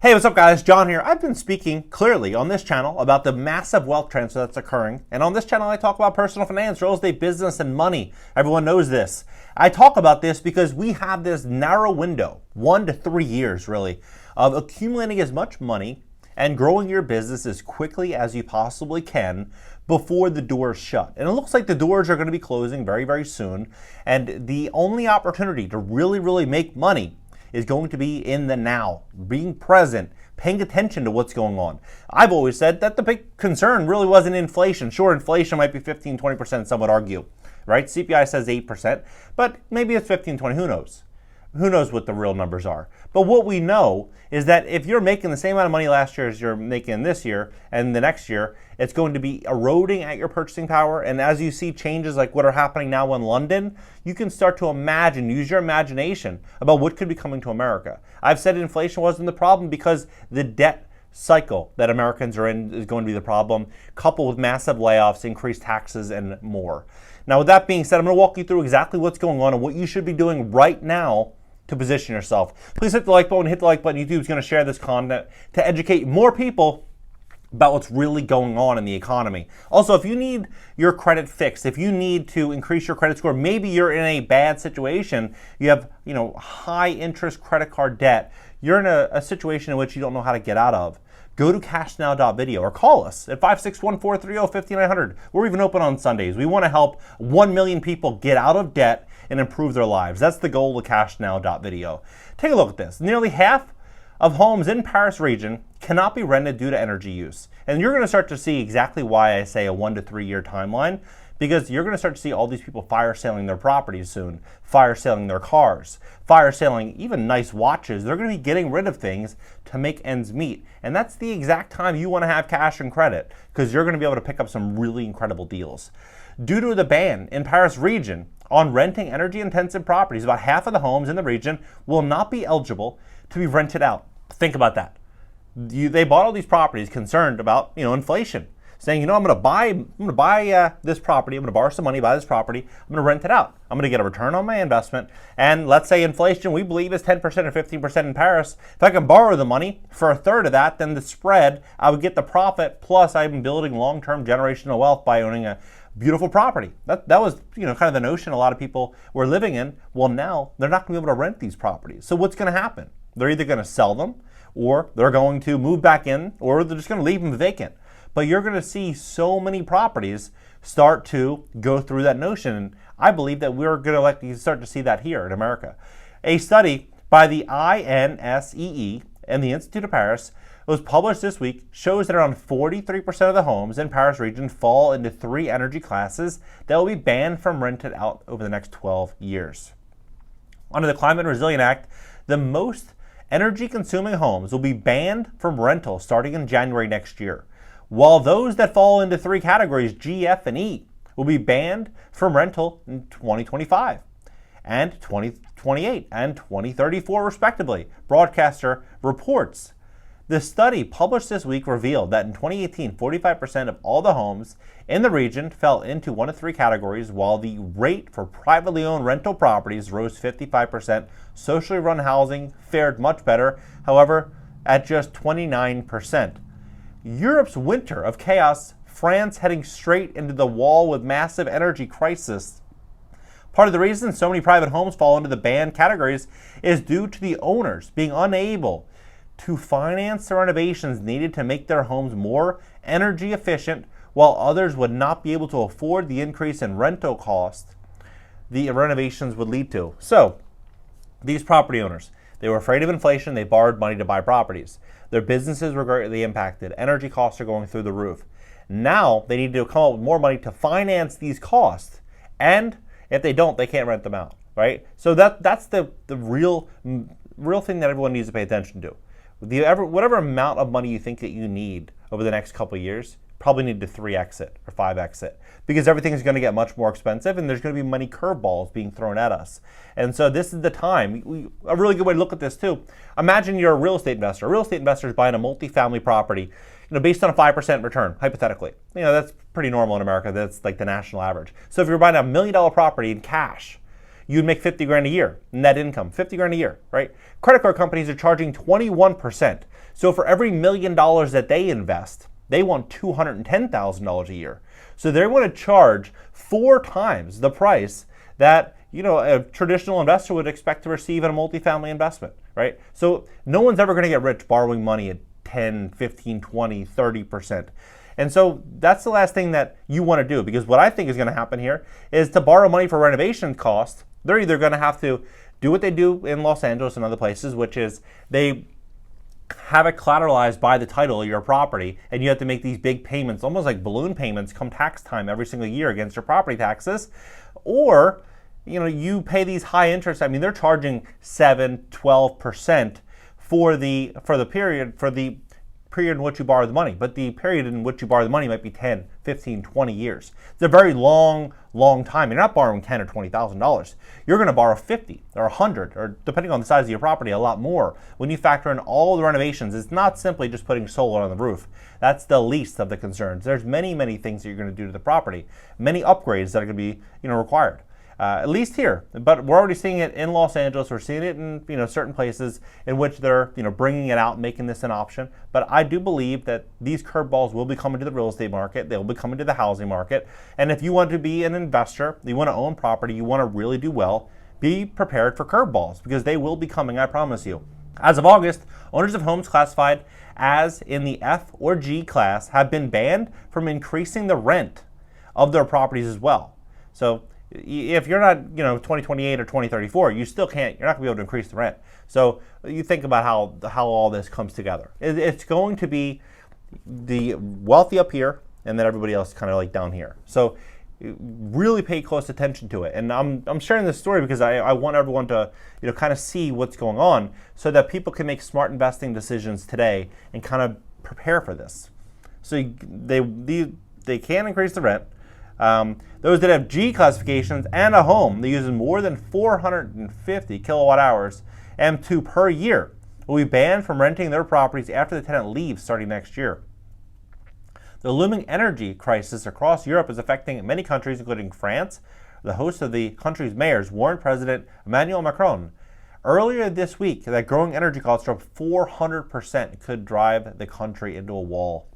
Hey, what's up guys? John here. I've been speaking clearly on this channel about the massive wealth transfer that's occurring. And on this channel, I talk about personal finance, real estate, business, and money. Everyone knows this. I talk about this because we have this narrow window, 1 to 3 years really, of accumulating as much money and growing your business as quickly as you possibly can before the doors shut. And it looks like the doors are going to be closing very, very soon. And the only opportunity to really make money is going to be in the now, being present, paying attention to what's going on. I've always said that the big concern really wasn't inflation. Sure, inflation might be 15, 20%, some would argue, right? CPI says 8%, but maybe it's 15, 20, who knows? Who knows what the real numbers are? But what we know is that if you're making the same amount of money last year as you're making this year and the next year, it's going to be eroding at your purchasing power. And as you see changes like what are happening now in London, you can start to imagine, use your imagination about what could be coming to America. I've said inflation wasn't the problem because the debt cycle that Americans are in is going to be the problem, coupled with massive layoffs, increased taxes, and more. Now, with that being said, I'm going to walk you through exactly what's going on and what you should be doing right now to position yourself. Please hit the like button. Hit the like button. YouTube is going to share this content to educate more people about what's really going on in the economy. Also, if you need your credit fixed, if you need to increase your credit score, maybe you're in a bad situation, you have high interest credit card debt, you're in a situation in which you don't know how to get out of, go to CashNow.Video or call us at 561-430-5900. We're even open on Sundays. We want to help 1 million people get out of debt and improve their lives. That's the goal of CashNow.Video. Take a look at this. Nearly half of homes in Paris region cannot be rented due to energy use. And you're going to start to see exactly why I say a 1 to 3 year timeline, because you're going to start to see all these people fire selling their properties soon, fire selling their cars, fire selling even nice watches. They're going to be getting rid of things to make ends meet. And that's the exact time you want to have cash and credit, because you're going to be able to pick up some really incredible deals. Due to the ban in Paris region on renting energy-intensive properties, about half of the homes in the region will not be eligible to be rented out. Think about that. They bought all these properties concerned about inflation, saying, I'm going to buy this property. I'm going to borrow some money, buy this property. I'm going to rent it out. I'm going to get a return on my investment. And let's say inflation, we believe, is 10% or 15% in Paris. If I can borrow the money for a third of that, then the spread, I would get the profit. Plus, I'm building long-term generational wealth by owning a beautiful property. That was kind of the notion a lot of people were living in. Well, now they're not going to be able to rent these properties. So what's going to happen? They're either going to sell them, or they're going to move back in, or they're just going to leave them vacant. But you're going to see so many properties start to go through that notion. And I believe that we're going to start to see that here in America. A study by the INSEE and the Institute of Paris was published this week shows that around 43% of the homes in Paris region fall into 3 energy classes that will be banned from rented out over the next 12 years. Under the Climate Resilient Act, the most energy-consuming homes will be banned from rental starting in January next year, while those that fall into 3 categories, G, F, and E, will be banned from rental in 2025 and 2028 and 2034 respectively. Broadcaster reports. The study published this week revealed that in 2018, 45% of all the homes in the region fell into 1 of 3 categories, while the rate for privately owned rental properties rose 55%. Socially run housing fared much better, however, at just 29%. Europe's winter of chaos, France heading straight into the wall with massive energy crisis. Part of the reason so many private homes fall into the banned categories is due to the owners being unable to finance the renovations needed to make their homes more energy efficient, while others would not be able to afford the increase in rental costs the renovations would lead to. So, these property owners, they were afraid of inflation, they borrowed money to buy properties. Their businesses were greatly impacted. Energy costs are going through the roof. Now, they need to come up with more money to finance these costs. And if they don't, they can't rent them out, right? So that's the real thing that everyone needs to pay attention to. Whatever amount of money you think that you need over the next couple of years, probably need to 3x it or 5x it, because everything is going to get much more expensive and there's going to be many curveballs being thrown at us. And so this is the time. A really good way to look at this too. Imagine you're a real estate investor. A real estate investor is buying a multifamily property, based on a 5% return, hypothetically. That's pretty normal in America. That's like the national average. So if you're buying a $1 million property in cash, you'd make 50 grand a year, net income, 50 grand a year, right? Credit card companies are charging 21%. So for every $1 million that they invest, they want $210,000 a year. So they want to charge 4 times the price that a traditional investor would expect to receive in a multifamily investment, right? So no one's ever going to get rich borrowing money at 10, 15, 20, 30%. And so that's the last thing that you want to do, because what I think is going to happen here is to borrow money for renovation costs, they're either going to have to do what they do in Los Angeles and other places, which is they have it collateralized by the title of your property, and you have to make these big payments, almost like balloon payments come tax time every single year against your property taxes. Or you pay these high interest. I mean, they're charging 7, 12% for the period in which you borrow the money, but the period in which you borrow the money might be 10, 15, 20 years. It's a very long time. You're not borrowing $10,000 or $20,000. You're going to borrow 50 or 100, or depending on the size of your property, a lot more. When you factor in all the renovations, it's not simply just putting solar on the roof. That's the least of the concerns. There's many things that you're going to do to the property, many upgrades that are going to be required. At least here, but we're already seeing it in Los Angeles. We're seeing it in certain places in which they're bringing it out, making this an option. But I do believe that these curveballs will be coming to the real estate market. They'll be coming to the housing market. And if you want to be an investor, you want to own property, you want to really do well, be prepared for curveballs, because they will be coming. I promise you. As of August, owners of homes classified as in the F or G class have been banned from increasing the rent of their properties as well. So if you're not, 2028 or 2034, you still can't. You're not going to be able to increase the rent. So you think about how all this comes together. It's going to be the wealthy up here, and then everybody else kind of like down here. So really pay close attention to it. And I'm sharing this story because I want everyone to kind of see what's going on, so that people can make smart investing decisions today and kind of prepare for this. So they can increase the rent. Those that have G classifications and a home that uses more than 450 kilowatt hours M2 per year will be banned from renting their properties after the tenant leaves starting next year. The looming energy crisis across Europe is affecting many countries, including France. The host of the country's mayors warned President Emmanuel Macron earlier this week that growing energy costs of 400% could drive the country into a wall.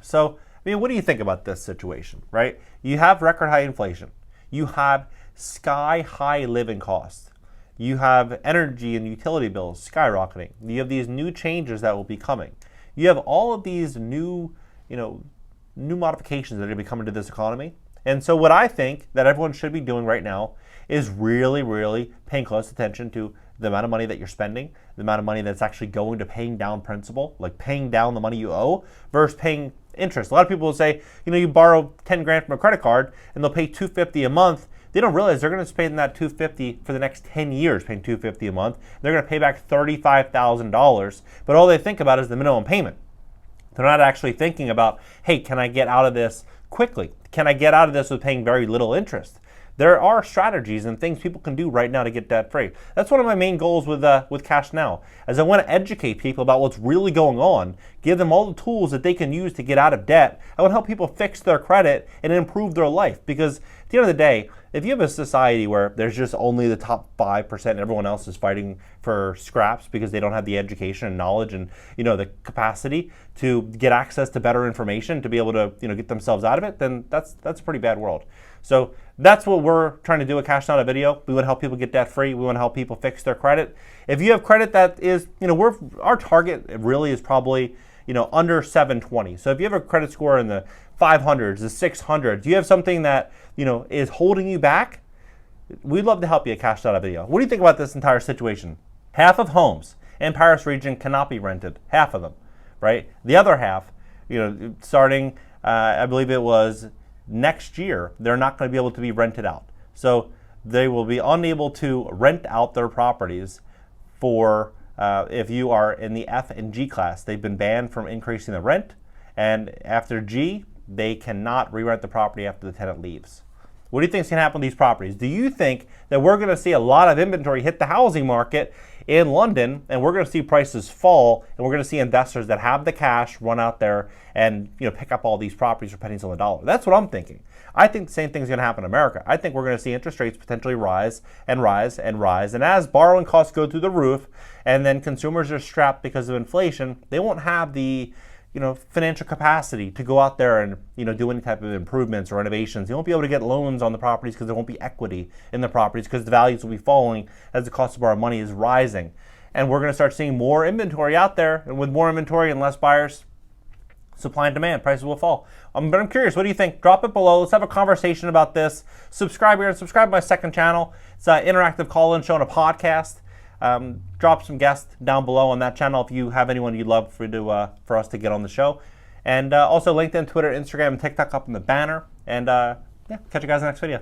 So, what do you think about this situation, right? You have record high inflation. You have sky high living costs. You have energy and utility bills skyrocketing. You have these new changes that will be coming. You have all of these new modifications that are going to be coming to this economy. And so what I think that everyone should be doing right now is really paying close attention to the amount of money that you're spending, the amount of money that's actually going to paying down principal, like paying down the money you owe versus paying interest. A lot of people will say, you borrow 10 grand from a credit card and they'll pay $250 a month. They don't realize they're going to spend that $250 for the next 10 years, paying $250 a month. They're going to pay back $35,000, but all they think about is the minimum payment. They're not actually thinking about, hey, can I get out of this quickly? Can I get out of this with paying very little interest? There are strategies and things people can do right now to get debt free. That's one of my main goals with Cash Now, as I want to educate people about what's really going on, give them all the tools that they can use to get out of debt. I want to help people fix their credit and improve their life, because at the end of the day, if you have a society where there's just only the top 5% and everyone else is fighting for scraps because they don't have the education and knowledge and the capacity to get access to better information to be able to get themselves out of it, then that's a pretty bad world. So that's what we're trying to do at CashNow.Video. We want to help people get debt free. We want to help people fix their credit. If you have credit that is, our target really is probably under 720. So if you have a credit score in the 500s, the 600s, you have something that is holding you back, we'd love to help you at CashNow.Video. What do you think about this entire situation? Half of homes in Paris region cannot be rented. Half of them, right? The other half, starting, I believe it was next year, they're not going to be able to be rented out. So they will be unable to rent out their properties for if you are in the F and G class. They've been banned from increasing the rent, and after G, they cannot re-rent the property after the tenant leaves. What do you think is going to happen with these properties? Do you think that we're going to see a lot of inventory hit the housing market in London, and we're going to see prices fall, and we're going to see investors that have the cash run out there and pick up all these properties for pennies on the dollar? That's what I'm thinking. I think the same thing is going to happen in America. I think we're going to see interest rates potentially rise and rise and rise, and as borrowing costs go through the roof, and then consumers are strapped because of inflation, they won't have the financial capacity to go out there and, do any type of improvements or renovations. They won't be able to get loans on the properties because there won't be equity in the properties because the values will be falling as the cost of our money is rising. And we're going to start seeing more inventory out there, and with more inventory and less buyers, supply and demand, prices will fall. But I'm curious, what do you think? Drop it below. Let's have a conversation about this. Subscribe here and subscribe to my second channel. It's an interactive call-in show and a podcast. Drop some guests down below on that channel if you have anyone you'd love for us to get on the show. And also LinkedIn, Twitter, Instagram, and TikTok up in the banner. And catch you guys in the next video.